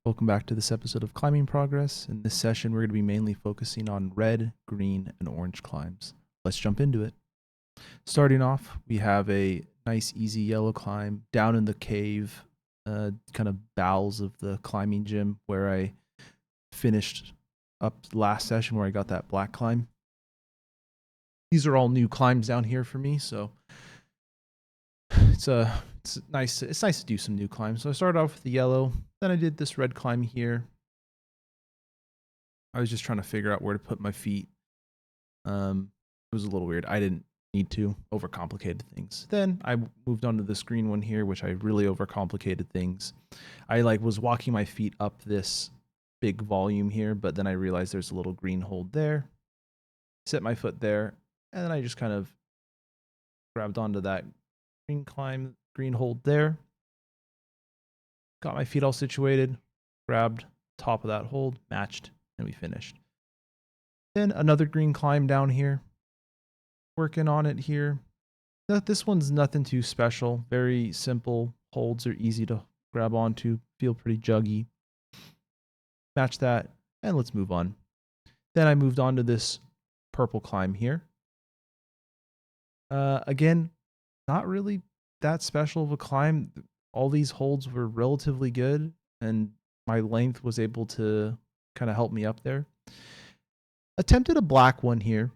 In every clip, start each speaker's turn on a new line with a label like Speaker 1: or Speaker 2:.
Speaker 1: Welcome back to this episode of Climbing Progress. In this session, we're going to be mainly focusing on red, green, and orange climbs. Let's jump into it. Starting off, we have a nice, easy yellow climb down in the cave, kind of bowels of the climbing gym where I finished up last session where I got that black climb. These are all new climbs down here for me, so it's nice to do some new climbs. So I started off with the yellow, then I did this red climb here. I was just trying to figure out where to put my feet. It was a little weird. I didn't need to overcomplicate things. Then I moved on to this green one here, which I really overcomplicated things. I was walking my feet up this big volume here, but then I realized there's a little green hold there. Set my foot there, and then I just kind of grabbed onto that green hold there. Got my feet all situated, grabbed top of that hold, matched, and we finished. Then another green climb down here. Working on it here. This one's nothing too special. Very simple. Holds are easy to grab onto. Feel pretty juggy. Match that, and let's move on. Then I moved on to this purple climb here. Again, not really that special of a climb. All these holds were relatively good, and my length was able to kind of help me up there. Attempted a black one here.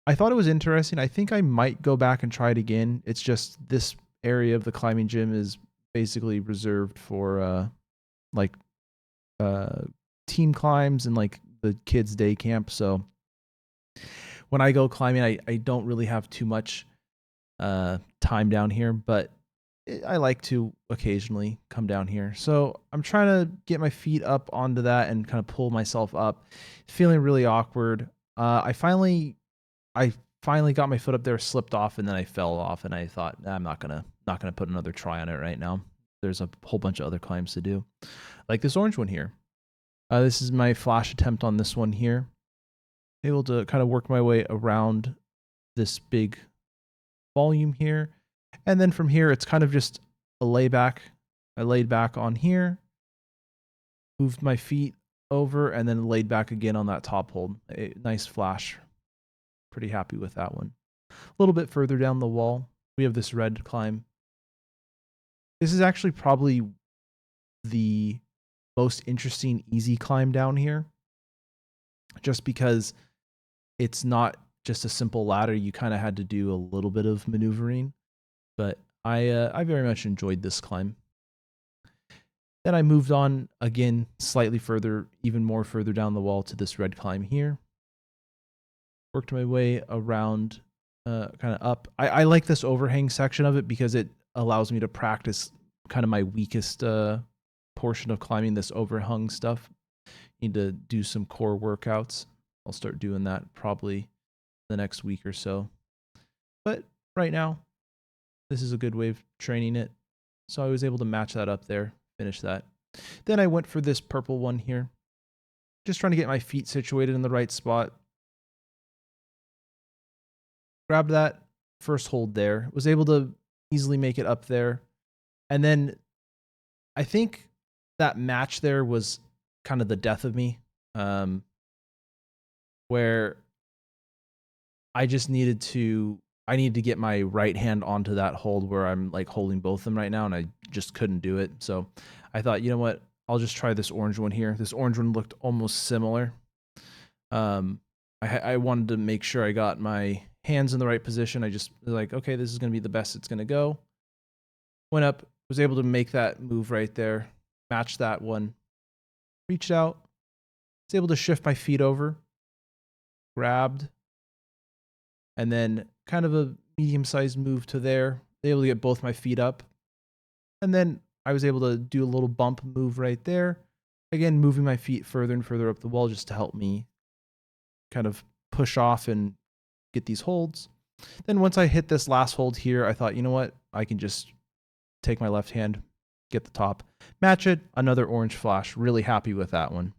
Speaker 1: I thought it was interesting. I think I might go back and try it again. It's just this area of the climbing gym is basically reserved for team climbs and like the kids' day camp. So when I go climbing, I don't really have too much time down here, but I like to occasionally come down here. So I'm trying to get my feet up onto that and kind of pull myself up. Feeling really awkward. I finally got my foot up there, slipped off, and then I fell off. And I thought, I'm not gonna put another try on it right now. There's a whole bunch of other climbs to do, like this orange one here. This is my flash attempt on this one here. Able to kind of work my way around this big volume here. And then from here, it's kind of just a layback. I laid back on here, moved my feet over, and then laid back again on that top hold. A nice flash. Pretty happy with that one. A little bit further down the wall, we have this red climb. This is actually probably the most interesting easy climb down here, just because it's not just a simple ladder. You kind of had to do a little bit of maneuvering. But I very much enjoyed this climb. Then I moved on again, slightly further, even more further down the wall to this red climb here. Worked my way around, kind of up. I like this overhang section of it because it allows me to practice kind of my weakest portion of climbing, this overhung stuff. Need to do some core workouts. I'll start doing that probably the next week or so. But right now, this is a good way of training it. So I was able to match that up there, finish that. Then I went for this purple one here. Just trying to get my feet situated in the right spot. Grabbed that first hold there. Was able to easily make it up there. And then I think that match there was kind of the death of me. Where I just needed to get my right hand onto that hold where I'm like holding both of them right now, and I just couldn't do it. So I thought, you know what? I'll just try this orange one here. This orange one looked almost similar. I wanted to make sure I got my hands in the right position. I just was like, okay, this is going to be the best it's going to go. Went up, was able to make that move right there, match that one, reached out, was able to shift my feet over, grabbed, and then kind of a medium-sized move to there. Able to get both my feet up. And then I was able to do a little bump move right there. Again, moving my feet further and further up the wall just to help me kind of push off and get these holds. Then once I hit this last hold here, I thought, you know what? I can just take my left hand, get the top, match it, another orange flash. Really happy with that one.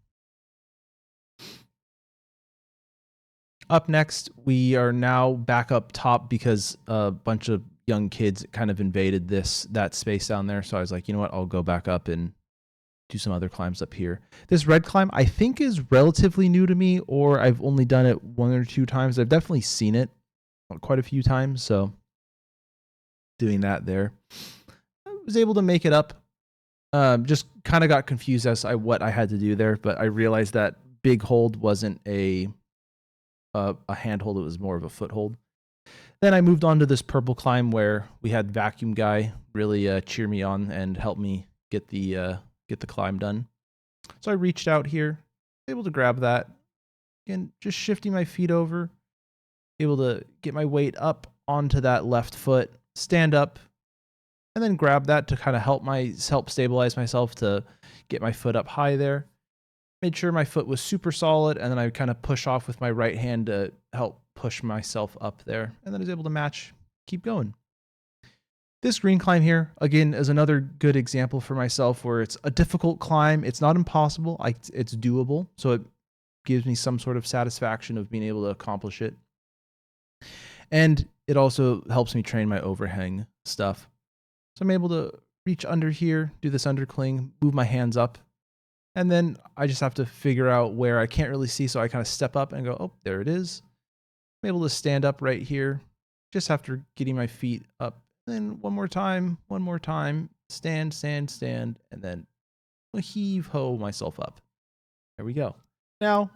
Speaker 1: Up next, we are now back up top because a bunch of young kids kind of invaded that space down there. So I was like, you know what? I'll go back up and do some other climbs up here. This red climb I think is relatively new to me, or I've only done it 1 or 2 times. I've definitely seen it quite a few times, so doing that there. I was able to make it up. Just kind of got confused as to what I had to do there, but I realized that big hold wasn't a handhold, it was more of a foothold. Then I moved on to this purple climb where we had Vacuum Guy really cheer me on and help me get the climb done. So I reached out here, able to grab that. Again, just shifting my feet over, able to get my weight up onto that left foot, stand up, and then grab that to kind of help stabilize myself to get my foot up high there. Made sure my foot was super solid, and then I kind of push off with my right hand to help push myself up there, and then I was able to match, keep going. This green climb here, again, is another good example for myself where it's a difficult climb. It's not impossible. It's doable, so it gives me some sort of satisfaction of being able to accomplish it. And it also helps me train my overhang stuff. So I'm able to reach under here, do this undercling, move my hands up, and then I just have to figure out where I can't really see, so I kind of step up and go, oh, there it is. I'm able to stand up right here, just after getting my feet up. Then one more time, stand, and then heave-ho myself up. There we go. Now,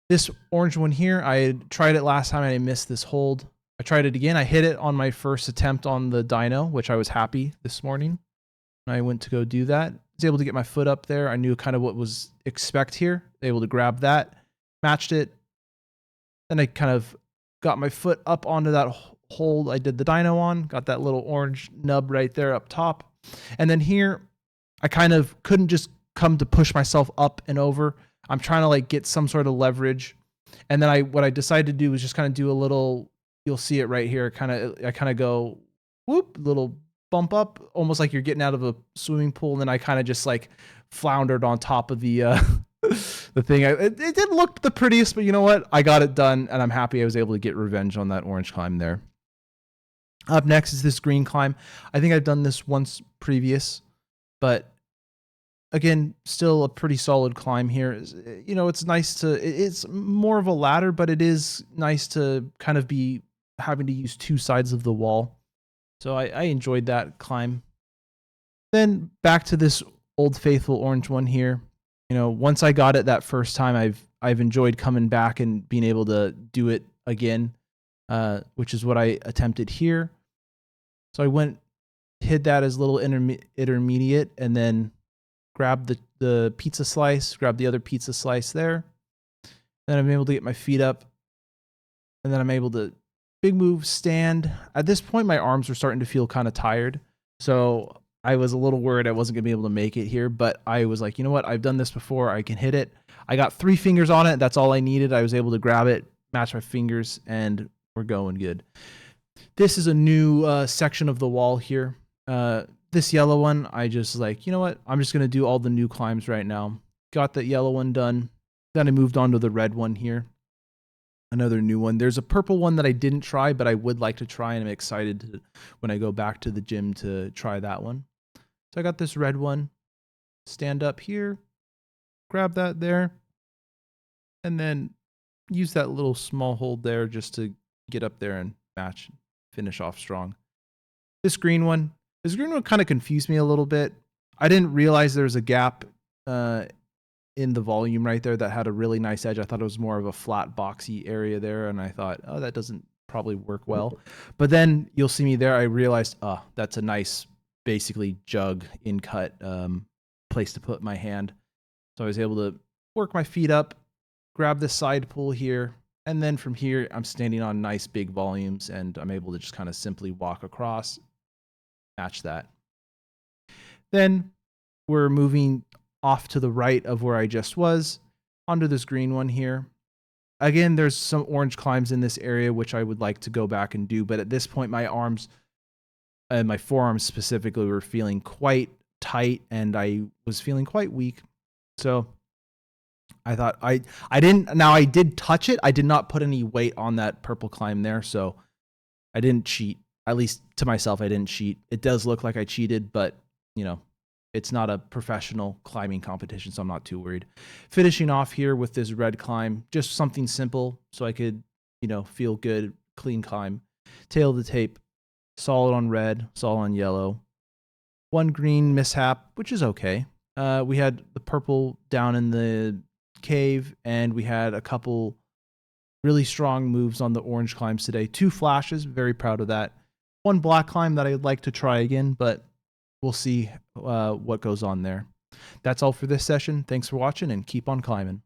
Speaker 1: this orange one here, I had tried it last time and I missed this hold. I tried it again. I hit it on my first attempt on the DYNO, which I was happy this morning. I went to go do that. I was able to get my foot up there. I knew kind of what was expect here. Able to grab that, matched it. Then I kind of got my foot up onto that hold I did the DYNO on, got that little orange nub right there up top. And then here, I kind of couldn't just come to push myself up and over. I'm trying to like get some sort of leverage. And then what I decided to do was just kind of do a little, you'll see it right here. I kind of go whoop, little bump up, almost like you're getting out of a swimming pool. And then I kind of just like floundered on top of the the thing. It didn't look the prettiest, but you know what? I got it done, and I'm happy I was able to get revenge on that orange climb there. Up next is this green climb. I think I've done this once previous, but again, still a pretty solid climb here. You know, it's nice to, it's more of a ladder, but it is nice to kind of be having to use 2 sides of the wall. So I enjoyed that climb. Then back to this Old Faithful orange one here. You know, once I got it that first time, I've enjoyed coming back and being able to do it again, which is what I attempted here. So I hid that as a little intermediate, and then grabbed the pizza slice, grabbed the other pizza slice there. Then I'm able to get my feet up, and then I'm able to big move, stand. At this point, my arms were starting to feel kind of tired, so I was a little worried I wasn't going to be able to make it here, but I was like, you know what? I've done this before. I can hit it. I got 3 fingers on it. That's all I needed. I was able to grab it, match my fingers, and we're going good. This is a new section of the wall here. This yellow one, I just like, you know what? I'm just going to do all the new climbs right now. Got that yellow one done. Then I moved on to the red one here. Another new one. There's a purple one that I didn't try, but I would like to try, and I'm excited when I go back to the gym to try that one. So I got this red one. Stand up here, grab that there, and then use that little small hold there just to get up there and match, finish off strong. This green one kind of confused me a little bit. I didn't realize there was a gap in the volume right there that had a really nice edge. I thought it was more of a flat boxy area there, and I thought, oh, that doesn't probably work well. But then you'll see me there, I realized, oh, that's a nice basically jug in cut place to put my hand. So I was able to work my feet up, grab this side pull here, and then from here I'm standing on nice big volumes, and I'm able to just kind of simply walk across, match that. Then we're moving off to the right of where I just was, onto this green one here. Again, there's some orange climbs in this area, which I would like to go back and do, but at this point, my arms and my forearms specifically were feeling quite tight, and I was feeling quite weak. So I thought I did touch it. I did not put any weight on that purple climb there, so I didn't cheat. At least to myself, I didn't cheat. It does look like I cheated, but you know, It's not a professional climbing competition, so I'm not too worried. Finishing off here with this red climb, just something simple so I could, feel good, clean climb. Tail of the tape, solid on red, solid on yellow. One green mishap, which is okay. We had the purple down in the cave, and we had a couple really strong moves on the orange climbs today. 2 flashes, very proud of that. One black climb that I'd like to try again, but we'll see what goes on there. That's all for this session. Thanks for watching, and keep on climbing.